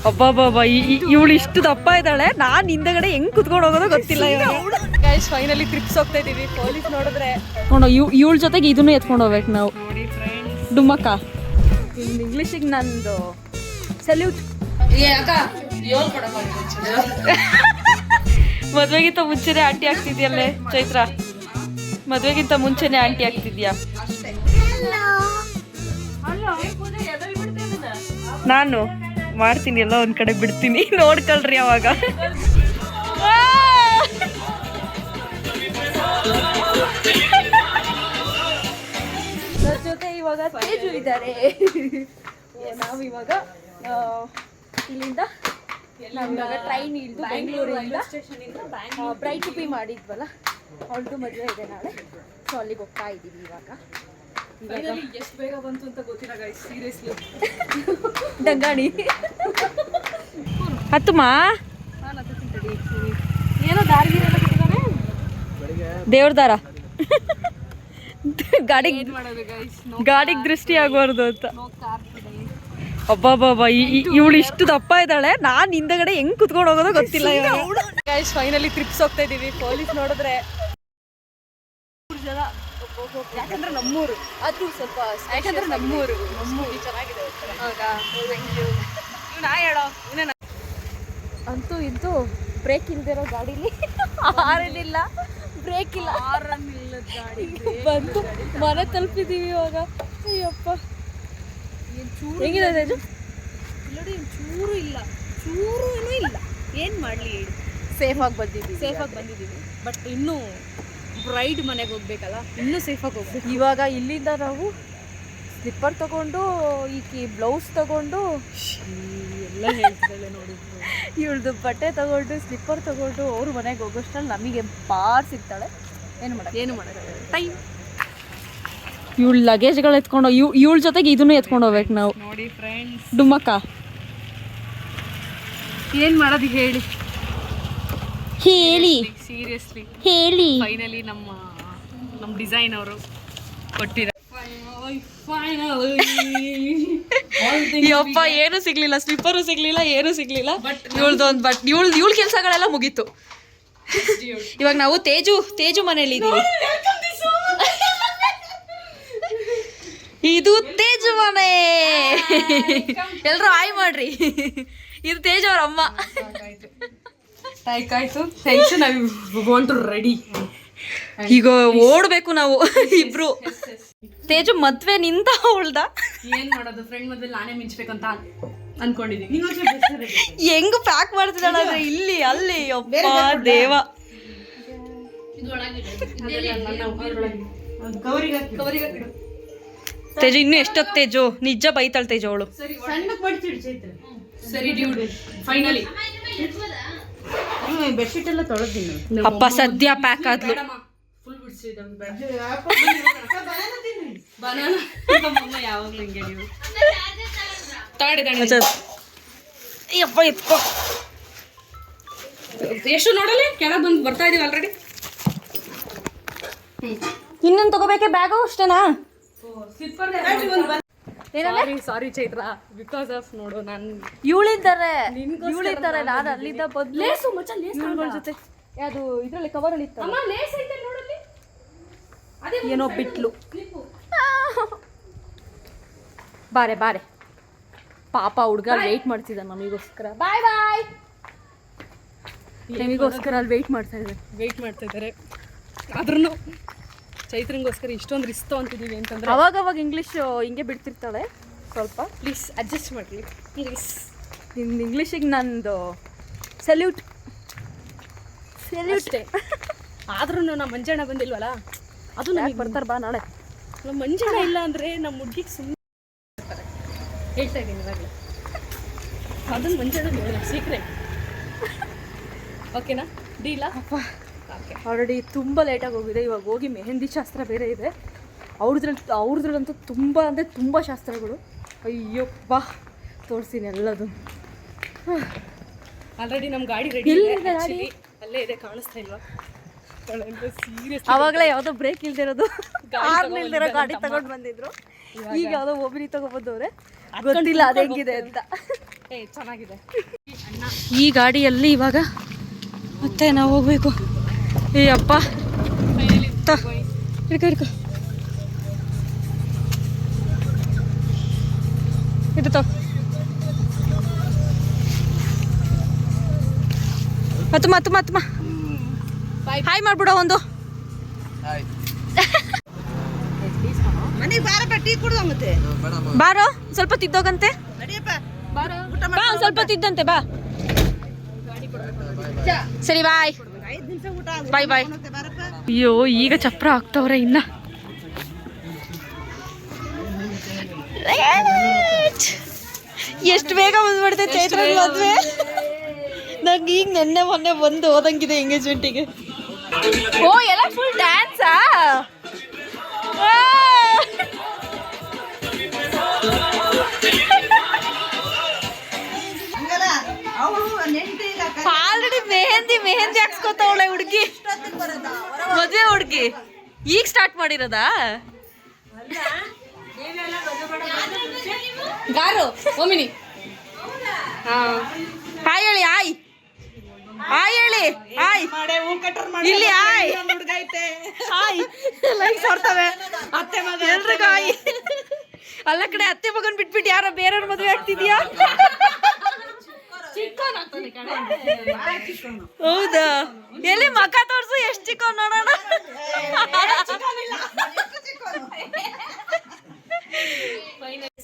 ಅಬ್ಬಬ್ಬಬ್ಬ ಇವಳು ಇಷ್ಟು ದಪ್ಪ ಇದ್ದಾಳೆ. ನಾನು ಹಿಂದಗಡೆ ಹೆಂಗ್ ಕುತ್ಕೊಂಡು ಹೋಗೋದೋ ಗೊತ್ತಿಲ್ಲ. ಗೈಸ್ ಫೈನಲಿ ಟ್ರಿಪ್ಸ್ ಹೋಗ್ತಾ ಇದೀವಿ. ಪೊಲೀಸ್ ನೋಡಿದ್ರೆ ಇವಳ ಜೊತೆಗೆ ಇದನ್ನು ಎತ್ಕೊಂಡು ಹೋಗ್ಬೇಕು ನಾವು. ಡುಮ್ಮಕ್ಕ ಇಂಗ್ಲೀಷಿಗೆ ನಂದು ಸಲ್ಯೂಟ್. ಮದ್ವೆಗಿಂತ ಮುಂಚೆನೆ ಆಂಟಿ ಆಗ್ತಿದ್ಯಲ್ಲೇ ಚೈತ್ರ. ಮದ್ವೆಗಿಂತ ಮುಂಚೆನೆ ಆಂಟಿ ಆಗ್ತಿದ್ಯಾ? ನಾನು ಮಾಡ್ತೀನಿ, ಎಲ್ಲ ಒಂದ್ ಕಡೆ ಬಿಡ್ತೀನಿ, ನೋಡ್ಕೊಳ್ರಿ ಅವಾಗ. ನನ್ನ ಜೊತೆ ಇವಾಗ ತೇಜು ಇದ್ದಾರೆ. ನಾವಿವಾಗ ಇಲ್ಲಿಂದ ನಾವಿವಾಗ ಟ್ರೈನ್ ಇಳಿದು ಬೆಂಗಳೂರಿಂದ ಬ್ರೈಟ್ ಪಿ ಮಾಡಿದ್ವಲ್ಲ, ಅವಳದು ಮದುವೆ ಇದೆ ನಾಳೆ. ಸೊ ಅಲ್ಲಿಗೆ ಹೋಗ್ತಾ ಇದ್ದೀವಿ ಇವಾಗ. ಎಷ್ಟು ಬೇಗ ಬಂತು ಅಂತ ಗೊತ್ತಿಲ್ಲ ಗೈಸ್, ಸೀರಿಯಸ್ಲಿ. ಡಂಗಾಣಿ ಹತ್ತುಮ್ಮ ಏನೋ ದಾರಿ ದೇವ್ರ ದಾರ ಗಾಡಿಗೆ ದೃಷ್ಟಿ ಆಗಬಾರ್ದು ಅಂತ. ಅಬ್ಬಬ್ಬಬ್ಬ ಇವಳು ಇಷ್ಟು ದಪ್ಪ ಇದ್ದಾಳೆ. ನಾನು ಹಿಂದಗಡೆ ಹೆಂಗ್ ಕುತ್ಕೊಂಡು ಹೋಗೋದೋ ಗೊತ್ತಿಲ್ಲ. ಗೈಸ್ ಫೈನಲಿ ಟ್ರಿಪ್ಸ್ ಹೋಗ್ತಾ ಇದೀವಿ. ಪೊಲೀಸ್ ನೋಡಿದ್ರೆ ಯಾಕಂದ್ರೆ ನಮ್ಮೂರು, ಅದು ಸ್ವಲ್ಪ ಯಾಕಂದ್ರೆ ನಮ್ಮೂರು ಚೆನ್ನಾಗಿದೆ. ಅಂತೂ ಇಂತೂ ಬ್ರೇಕ್ ಇಲ್ದಿರೋ ಗಾಡೀಲಿ ಹಾರನ್ ಇಲ್ಲ, ಬ್ರೇಕ್ ಇಲ್ಲ, ಬಂದು ಮನೆ ತಲುಪಿದೀವಿ ಇವಾಗ. ಅಯ್ಯಪ್ಪ ಹೆಂಗಿದೆ ನೋಡಿ, ಚೂರು ಇಲ್ಲ, ಚೂರು ಇಲ್ಲ. ಏನು ಮಾಡಲಿ ಹೇಳಿ, ಸೇಫಾಗಿ ಬಂದಿದ್ದೀವಿ. ಬಟ್ ಇನ್ನೂ ಬ್ರೈಡ್ ಮನೆಗೆ ಹೋಗ್ಬೇಕಲ್ಲ, ಇನ್ನೂ ಸೇಫಾಗಿ ಹೋಗ್ಬೇಕು. ಇವಾಗ ಇಲ್ಲಿಂದ ನಾವು ಸ್ಲಿಪ್ಪರ್ ತಗೊಂಡು ಈಕಿ ಬ್ಲೌಸ್ ತಗೊಂಡು ಎಲ್ಲ ಹೇಳ್ತಿದ್ದಾಳೆ ನೋಡಿ. ಇವಳ್ದು ಬಟ್ಟೆ ತಗೊಂಡು ಸ್ಲಿಪ್ಪರ್ ತಗೊಂಡು ಅವ್ರ ಮನೆಗೆ ಹೋಗೋಷ್ಟರಲ್ಲಿ ನಮಗೆ ಬಾರ್ ಸಿಗ್ತಾಳೆ. ಏನು ಮಾಡೋದು ಟೈಮ್. ಇವಳು ಲಗೇಜ್ಗಳು ಎತ್ಕೊಂಡು ಇವಳ ಜೊತೆಗೆ ಇದನ್ನು ಎತ್ಕೊಂಡು ಹೋಗ್ಬೇಕು ನಾವು. ನೋಡಿ ಫ್ರೆಂಡ್ಸ್, ಡುಮ್ಮಕ್ಕ ಏನು ಮಾಡೋದು ಹೇಳಿ ಸೀರಿಯಸ್ಲಿ ಹೇಳಿ. ಫೈನಲಿ ನಮ್ಮ ಡಿಸೈನ್ ಅವರು ಕೊಟ್ಟಿದ್ದಾರೆ. ಯಪ್ಪ ಏನು ಸಿಗ್ಲಿಲ್ಲ, ಸ್ಲಿಪ್ಪರು ಸಿಗ್ಲಿಲ್ಲ, ಏನು ಸಿಗ್ಲಿಲ್ಲ. ಬಟ್ ಇವಳ ಕೆಲಸಗಳೆಲ್ಲ ಮುಗೀತು. ಇವಾಗ ನಾವು ತೇಜು ಮನೇಲಿ ಇದೀವಿ. ಇದು ತೇಜು ಮನೆ, ಎಲ್ರು ಹಾಯ್ ಮಾಡ್ರಿ. ಇದು ತೇಜು ಅವ್ರ ಅಮ್ಮ. ಆಯ್ತು ನಾವು ರೆಡಿ. ಈಗ ಓಡ್ಬೇಕು ನಾವು ಇಬ್ರು. ತೇಜು ಮದ್ವೆ ನಿಂತ ಅವಳ್ದ ಏನ್ ಮಾಡೋದು, ಫ್ರೆಂಡ್ ಮದ್ವೆ ನಾನೇ ಮಿಂಚ್ಬೇಕಂತ ಅನ್ಕೊಂಡಿದೀನಿ. ಹೆಂಗ್ ಪ್ಯಾಕ್ ಮಾಡ್ತಿದ್ದಾಳೆ ಅಂದ್ರೆ ಇಲ್ಲಿ ಅಲ್ಲಿ. ಅಪ್ಪ ದೇವ, ತೇಜು ಇನ್ನು ಎಷ್ಟೊತ್ತು ತೇಜು, ನಿಜ ಬೈತಾಳೆ ತೇಜು ಅವಳು. ಬೆಡ್ಶೀಟ್ ಎಲ್ಲ ತೊಳೆದಿನಿ. ಅಪ್ಪ ಸದ್ಯ ಪ್ಯಾಕ್ ಆದ್ಲು. ಎಷ್ಟು ನೋಡಲಿ ಕೆಳಗೆ ಬಂದು ಬರ್ತಾ ಇದೀವಿ ಆಲ್ರೆಡಿ. ಇನ್ನೊಂದು ತಗೋಬೇಕೆ ಬ್ಯಾಗು ಅಷ್ಟೇನಾ? ಸಾರಿ ಚೈತ್ರ, ಬಿಕಾಸ್ ಆಫ್ ನೋಡು ನಾನು ಇವಳಿದ್ದಾರೆ ನಾನು ಅಲ್ಲಿದ್ದ ಜೊತೆ ಯಾವುದು ಇದ್ರಲ್ಲಿ ಕವರ್ ಅಲ್ಲಿ ಏನೋ ಬಿಟ್ಲು. ಬಾರೆ ಪಾಪ ಹುಡುಗ ವೇಟ್ ಮಾಡ್ತಿದ್ದ ನಮಗೋಸ್ಕರ. ಬಾಯ್ ನಮಗೋಸ್ಕರ ಅಲ್ಲಿ ವೇಟ್ ಮಾಡ್ತಾ ಇದ್ದಾರೆ. ಆದ್ರೂ ಚೈತ್ರಂಗೋಸ್ಕರ ಇಷ್ಟೊಂದು ರಿಸ್ಕ್ ಅಂತಿದ್ದೀವಿ ಅಂತಂದ್ರೆ ಅವಾಗ ಇಂಗ್ಲೀಷ್ ಹಿಂಗೆ ಬಿಡ್ತಿರ್ತಾಳೆ. ಸ್ವಲ್ಪ ಪ್ಲೀಸ್ ಅಡ್ಜಸ್ಟ್ ಮಾಡಲಿ ಪ್ಲೀಸ್. ನಿಮ್ದು ಇಂಗ್ಲೀಷಿಗೆ ನಂದು ಸಲ್ಯೂಟ್. ಆದ್ರೂ ನಮ್ಮ ಮಂಜಣ್ಣ ಬಂದಿಲ್ವಲ್ಲ, ಅದು ನಮಗೆ ಬರ್ತಾರೆ. ಬಾ ನಾಳೆ ನಮ್ಮ ಮಂಜಣ್ಣ ಇಲ್ಲ ಅಂದರೆ ನಮ್ಮ ಹುಡುಗಿಗೆ ಸುಮ್ಮನೆ ಹೇಳ್ತಾ ಇದ್ದೀನಿ ಇವಾಗಲೇ. ಅದನ್ನು ಮಂಜಣ್ಣ ಸೀಕ್ರೆಟ್. ಓಕೆನಾ, ಡೀಲಾ? ಆಲ್ರೆಡಿ ತುಂಬ ಲೇಟಾಗಿ ಹೋಗಿದೆ. ಇವಾಗ ಹೋಗಿ ಮೆಹಂದಿ ಶಾಸ್ತ್ರ ಬೇರೆ ಇದೆ. ಅವ್ರದ್ರಲ್ಲಂತೂ ತುಂಬ ಅಂದರೆ ತುಂಬ ಶಾಸ್ತ್ರಗಳು. ಅಯ್ಯಪ್ಪ ತೋರಿಸ್ತೀನಿ ಎಲ್ಲದು. ಆಲ್ರೆಡಿ ನಮ್ಮ ಗಾಡಿ ರೆಡಿ ಇದೆ, ಅಲ್ಲೇ ಇದೆ, ಕಾಣಿಸ್ತಾ ಇಲ್ವಾ? ಅವಾಗಲೇ ಯಾವುದೋ ಬ್ರೇಕ್ ಇಲ್ದಿರೋದು ಗಾಡಿ ತಗೊಂಡು ಬಂದಿದ್ರು. ಈಗ ಯಾವುದೋ ಒಬ್ಬರಿ ತಗೊಬಂದವ್ರೆ, ಗೊತ್ತಿಲ್ಲ ಅದು ಹೆಂಗಿದೆ ಅಂತ. ಚೆನ್ನಾಗಿದೆ. ಈ ಗಾಡಿಯಲ್ಲಿ ಇವಾಗ ಮತ್ತೆ ನಾವು ಹೋಗ್ಬೇಕು. ಏ ಅಪ್ಪ ಹಿಡ್ಕೊ ಹಿಡ್ಕೊ ಇದು ತಗೋ. ಹತ್ತಮ್ಮ ಹಾಯ್ ಮಾಡ್ಬಿಡೋ ಒಂದು. ಬಾರೋ ಸ್ವಲ್ಪ ತಿದ್ದೋಗಂತೆ. ಬಾ ಸ್ವಲ್ಪ ತಿದ್ದಂತೆ ಬಾ. ಸರಿ ಬಾಯ್ ಬಾಯ್ ಬಾಯ್. ಅಯ್ಯೋ ಈಗ ಚಪ್ರ ಆಗ್ತವ್ರೆ ಇನ್ನ. ಎಷ್ಟು ಬೇಗ ಬಂದ್ಬಿಡ್ತೆ ಚೈತ್ರ ಮದ್ವೆ. ನಂಗೆ ಈಗ ನೆನ್ನೆ ಮೊನ್ನೆ ಬಂದು ಹೋದಂಗಿದೆ ಎಂಗೇಜ್ಮೆಂಟಿಗೆ. ಓ ಎಲ್ಲ ಫುಲ್ ಡ್ಯಾನ್ಸಾ? ಆಲ್ರೆಡಿ ಮೆಹಂದಿ ಹಾಕ್ಸ್ಕೊತಾವಳೆ ಹುಡುಗಿ. ಮದ್ವೆ ಹುಡುಗಿ ಈಗ ಸ್ಟಾರ್ಟ್ ಮಾಡಿರೋದಾ? ಗಾರು ಒಮಿನಿ ಹಾಯ್ ಹೇಳಿ. ಹಾಯ್ ಹೇಳಿ. ಹಾಯ್ ಇಲ್ಲಿ ಹಾಯ್ ಹಾಯ್ ಲೈಕ್ ಸಾರ್ತವೆ ಎಲ್ರಿಗೂ ಹಾಯ್. ಅಲ್ಲ ಕಡೆ ಅತ್ತೆ ಮಗನ್ ಬಿಟ್ಬಿಟ್ಟು ಯಾರೋ ಬೇರೆಯವ್ರ ಮದುವೆ ಆಗ್ತಿದ್ಯಾ? ಹೌದಾ? ಎಲ್ಲಿ ಮಕ ತೋರ್ಸು ಎಷ್ಟು ಚಿಕ್ಕ ನೋಡೋಣ.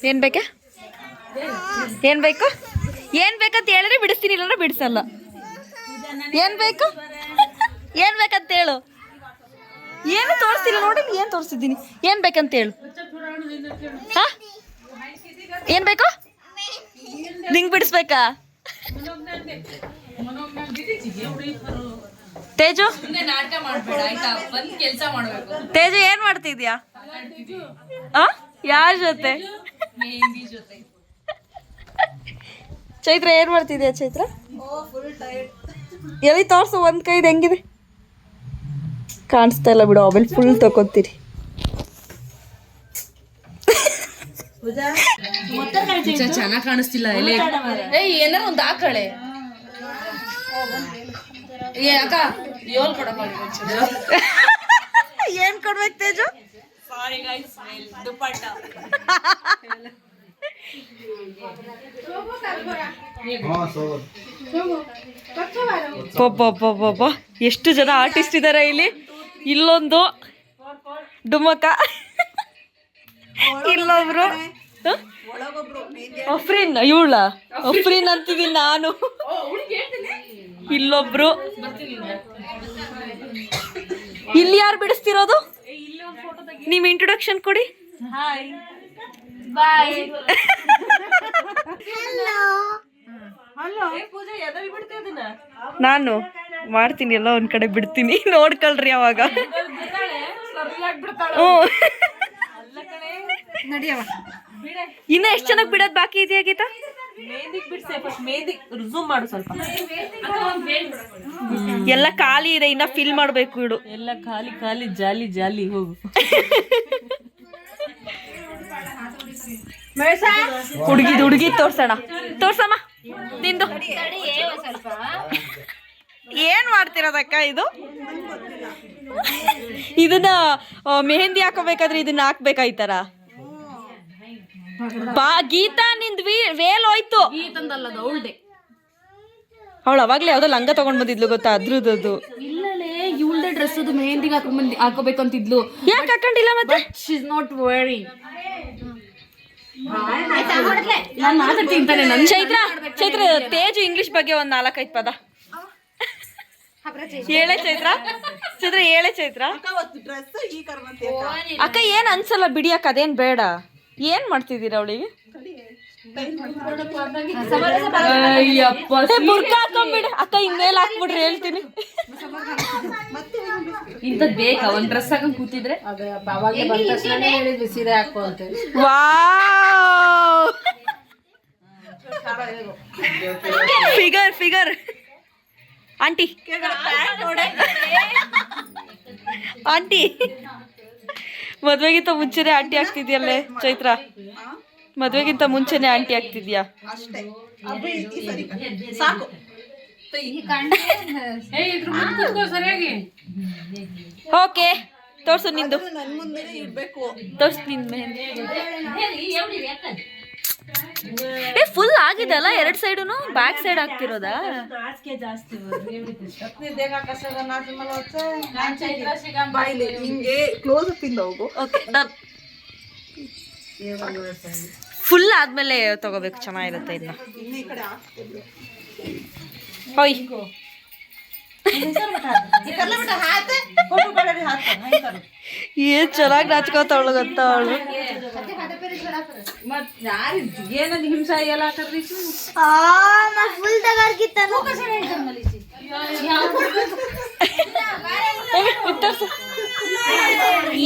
ಏನ್ ಬೇಕಾ? ಏನ್ ಬೇಕು? ಏನ್ ಬೇಕಂತ ಹೇಳಿದ್ರೆ ಬಿಡಿಸ್ತೀನಿ, ಇಲ್ಲಾಂದ್ರೆ ಬಿಡಿಸಲ್ಲ. ಏನ್ ಬೇಕು? ಏನ್ ಬೇಕಂತ ಹೇಳು. ಏನು ತೋರಿಸ್ತಿಲ್ಲ ನೋಡಿ. ಏನ್ ತೋರಿಸಿದ್ದೀನಿ? ಏನ್ ಬೇಕಂತ ಹೇಳು. ಹಾ ಏನ್ ಬೇಕು? ನಿಂಗ್ ಬಿಡಿಸ್ಬೇಕಾ? ತೇಜು ತೇಜು ಏನ್ ಮಾಡ್ತಿದ್ಯಾ? ಯಾರ ಜೊತೆ? ಚೈತ್ರ ಏನ್ ಮಾಡ್ತಿದ್ಯಾ? ಚೈತ್ರ ಎಲ್ಲಿ ತೋರ್ಸು ಒಂದ್ ಕೈದು ಹೆಂಗಿದೆ? ಕಾಣಿಸ್ತಾ ಇಲ್ಲ ಬಿಡು, ಆಮೇಲೆ ಫುಲ್ ತಗೋತೀರಿ. ಚೆನ್ನಾಗಿ ಕಾಣಿಸ್ತಿಲ್ಲ. ಏನಾರ ಒಂದು ಹಾಕಳೆ. ಅಕ್ಕ ಏನ್ ಕೊಡ್ಬೇಕು ತೇಜು? ಎಷ್ಟು ಜನ ಆರ್ಟಿಸ್ಟ್ ಇದಾರೆ ಇಲ್ಲಿ. ಇಲ್ಲೊಂದು ಡುಮಕ, ಇಲ್ಲೊಬ್ರು ಅಫ್ರೀನ್, ಇವಳ ಅಫ್ರೀನ್ ಅಂತಿದ್ದೀನಿ ನಾನು. ಇಲ್ಲೊಬ್ರು. ಇಲ್ಲಿ ಯಾರು ಬಿಡಿಸ್ತಿರೋದು? ನಿಮ್ ಇಂಟ್ರೊಡಕ್ಷನ್ ಕೊಡಿ. ಬಾಯ್. ನಾನು ಮಾಡ್ತೀನಿ, ಎಲ್ಲ ಒಂದ್ ಕಡೆ ಬಿಡ್ತೀನಿ, ನೋಡ್ಕೊಳ್ರಿ ಅವಾಗ. ಇನ್ನ ಎಷ್ಟು ಜನಕ್ಕೆ ಬಿಡೋದ್ ಬಾಕಿ ಇದೆಯಾ ಗೀತಾ? ಎಲ್ಲ ಖಾಲಿ ಇದೆ, ಇನ್ನ ಫಿಲ್ ಮಾಡ್ಬೇಕು. ಇಡು ಎಲ್ಲ ಖಾಲಿ ಖಾಲಿ ಜಾಲಿ ಜಾಲಿ. ಹೋಗು ಹುಡುಗಿ ತೋರ್ಸೋಣ. ತೋರ್ಸಮ್ಮ ನಿಂದು. ಏನ್ ಮಾಡ್ತಿರೋದಕ್ಕ ಇದು? ಇದನ್ನ ಮೆಹಂದಿ ಹಾಕೋಬೇಕಾದ್ರೆ ಇದನ್ನ ಹಾಕ್ಬೇಕಾಯ್ತಾರ. ಬಾ ಗೀತಾ, ನಿಂದ್ ವೇಲ್ ಹೋಯ್ತು. ಅವಳು ಅವಾಗ್ಲೇ ಯಾವ್ದೋ ಲಂಗ ತಗೊಂಡ್ ಬಂದಿದ್ಲು ಗೊತ್ತಾ? ಅದ್ರದ್ದು ಇಲ್ಲಲೇ ಇವಳ್ದೆ ಡ್ರೆಸ್ ಅದು ಮೆಹಂದಿಗೆ ಹಾಕೋಬೇಕಂತಿದ್ಲು. ಯಾಕೆ ಹಾಕೊಂಡಿಲ್ಲ ಮತ್ತೆ? She is not varying. ನಾನು ಮಾತಾಡ್ತೀನಿ ತಾನೆ. ಚೈತ್ರ ತೇಜು ಇಂಗ್ಲಿಷ್ ಬಗ್ಗೆ ಒಂದ್ 4-5 ಪದ ಹೇಳೆ ಚೈತ್ರ. ಹೇಳೆ ಚೈತ್ರ. ಅಕ್ಕ ಏನ್ ಅನ್ಸಲ್ಲ ಬಿಡಿ ಅಕ್ಕ, ಅದೇನ್ ಬೇಡ. ಏನ್ ಮಾಡ್ತಿದ್ದೀರ ಅವಳಿಗೆ? ಬುರ್ಕ ಹಾಕೊಂಡ್ಬಿಡ ಅಕ್ಕ, ಇನ್ನೇಲ್ ಹಾಕ್ಬಿಡ್ರಿ ಹೇಳ್ತೀನಿ. ಇಂಥದ್ ಬೇಕಾ? ಒಂದ್ ಡ್ರೆಸ್ ಹಾಕೊಂಡ್ ಕೂತಿದ್ರೆ ಸೀರೆ ಹಾಕೋ ಅಂತ. Wow, figure aunty. ಆಂಟಿ ಮದ್ವೆಗಿಂತ ಮುಂಚೆನೆ ಆಂಟಿ ಆಗ್ತಿದ್ಯಲ್ಲೇ ಚೈತ್ರ? ಮದ್ವೆಗಿಂತ ಮುಂಚೆನೆ ಆಂಟಿ ಆಗ್ತಿದ್ಯಾ? ಸಾಕು ಓಕೆ ತೋರ್ಸು ನಿಂದು, ನನ್ ಮುಂದೆ ಇಡ್ಬೇಕು. ತೋರ್ಸು ನಿನ್ ಮೆಹಂದಿ. ಏ ಫುಲ್ ಆಗಿದಲ್ಲ 2 ಸೈಡುನು, ಬ್ಯಾಕ್ ಸೈಡ್ ಆಗ್ತಿರೋದಾ? ಬಾಯ್ಲಿ ಹಿಂಗೆ ಕ್ಲೋಸ್ ಅಪ್ ಇಂದ ಹೋಗು. Okay done. ಫುಲ್ ಆದ್ಮೇಲೆ ತಗೋಬೇಕು, ಚೆನ್ನಾಗಿರುತ್ತೆ ಇನ್ನ. ಇನ್ನು ಈ ಕಡೆ ಹಾಕ್ತಿದ್ರು. ಹೋಯ್ ಏನ್ ಚೆನ್ನಾಗಿ ನಾಚ್ಕೋತಾವಳು ಗೊತ್ತಾ ಅವಳು.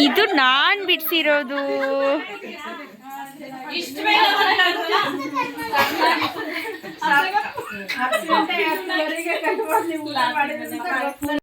ಇದು ನಾನ್ ಬಿಡ್ಸಿರೋದು.